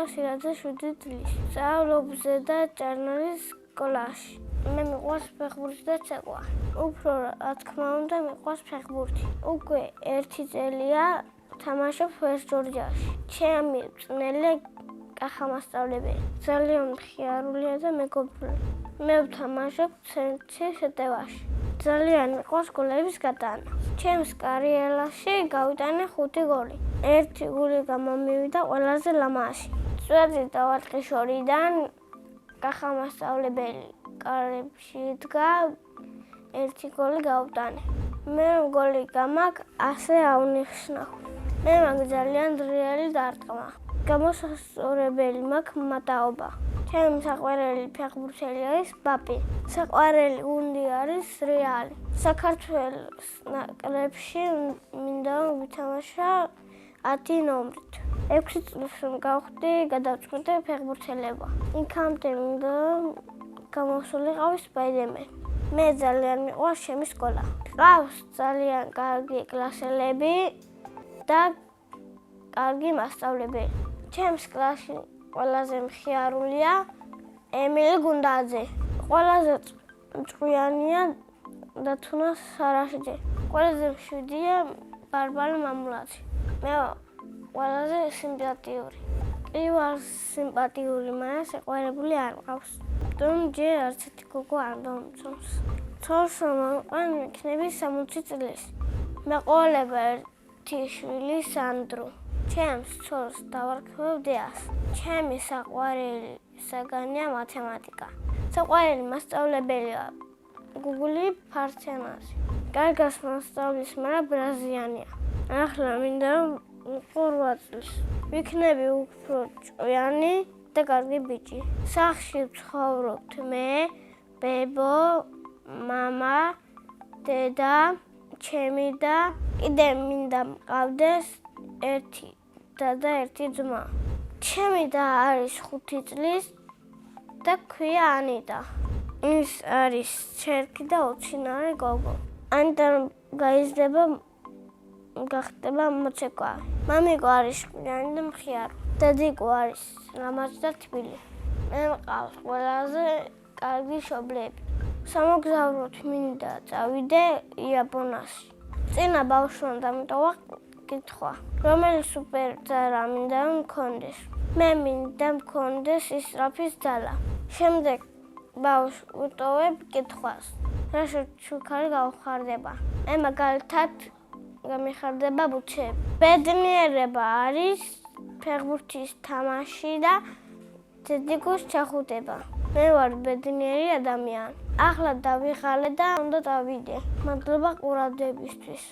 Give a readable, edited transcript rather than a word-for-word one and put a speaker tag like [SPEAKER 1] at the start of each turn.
[SPEAKER 1] მიხეილ სირაძე 7 წლის. სწავლობ ჭარნალის სკოლაში. მე მიყვარს ფეხბურთი და ცეკვა. უფრო რა თქმა უნდა მიყვარს ფეხბურთი. უკვე 1 წელია თამაშობ ერთ ჯორჯიაში. ჩემი მწვრთნელი კახამასწავლებელი. ძალიან მხიარულია და მეგობრული. მე ვთამაშობ ცენტრში შეტევაში. ძალიან მიყვარს გოლების გატანა. ჩემს კარიერაში გავიტანე 5 გოლი. 1 გოლი გამომივიდა ყველაზე ლამაზი. წვედი დავარტყიშორიდან კახამასწავლებელი კარებში იდგა 1 გოლი გავუტანე. მე გოლი გამაკ ასე ავნიშნავ. მე მაგ ძალიან ძლიერი დარტყმა. გამოსასწორებელი მაქვს მატაობა. ჩემი საყვარელი ფეხბურთელი არის ბაპი. საყვარელი გუნდი არის რეალი. საქართველოს ნაკრებში მინდა ვითამაშა 10 ნომრით. 6 წელს რომ გავხდი გადავწყვიტე ფეხბურთელობა. იქამდე მინდა გამოსულიყავი სპაიდერმენი. მე ძალიან მიყვარს ჩემი სკოლა. ყავს ძალიან კარგი კლასელები და კარგი მასწავლებელი. ჩემს კლასში ყველაზე მხიარულია ემილი გუნდაძე. ყველაზე ჭკვიანია დათუნა სარაშიძე. ყველაზე მშვიდია ბარბარე მამულაძე. მე ყველაზე სიმპათიური. კი ვარ სიმპათიური, მაგრამ შეყვარებული არ მყავს. ჯერ არც ერთი გოგო არ დამწონს. ცოლს მომყვან იქნები 60 წლის. მეყოლებია ერთი შვილი სანდრო. ჩემს ცოლს დავარქმევ დიას. ჩემი საყვარელი საგანია მათემატიკა. საყვარელი მასწავლებელია გუგული ფარცენაზი. კარგას მასწავლის, მაგრამ ბრაზიანია. ახლა მინდა ვიყო 8 წლის. ვიქნები უფრო ჭკვიანი და კარგი ბიჭი. სახლში ვცხოვრობთ მე, ბებო, მამა, დედა, ჩემი და კიდე მინდა მყავდეს 1 და 1 ძმა. ჩემი და არის 5 წლის და ქვია ანიტა. ის არის ჩერკი და უცინარი გოგო. ანიტა გაიზრდება გახდება მოცეკვავი. მამიკო არის ჭკვიანი და მხიარო. დედიკო არის ლამაზი და თბილი. მე მყავს ყველაზე კარგი მშობლები. სამოგზაუროდ მინდა წავიდე იაპონიაში. წინა ბავშვმა დამტოვა კითხვა, რომელი სუპერძალა მინდა მქონდეს. მე მინდა მქონდეს ისრაფის ძალა. შემდეგ ბავშვს ვუტოვებ კითხვას, რა შუქარი გავხარდება. მე მაგალითად გამიხარდება ბუჩები. ბედნიერება არის ფეხბურთის თამაში და დედიკოს ჩახუტება. მე ვარ ბედნიერი ადამიანი. ახლა დავიღალე და უნდა დავიდე. მადლობა ყურადღებისთვის.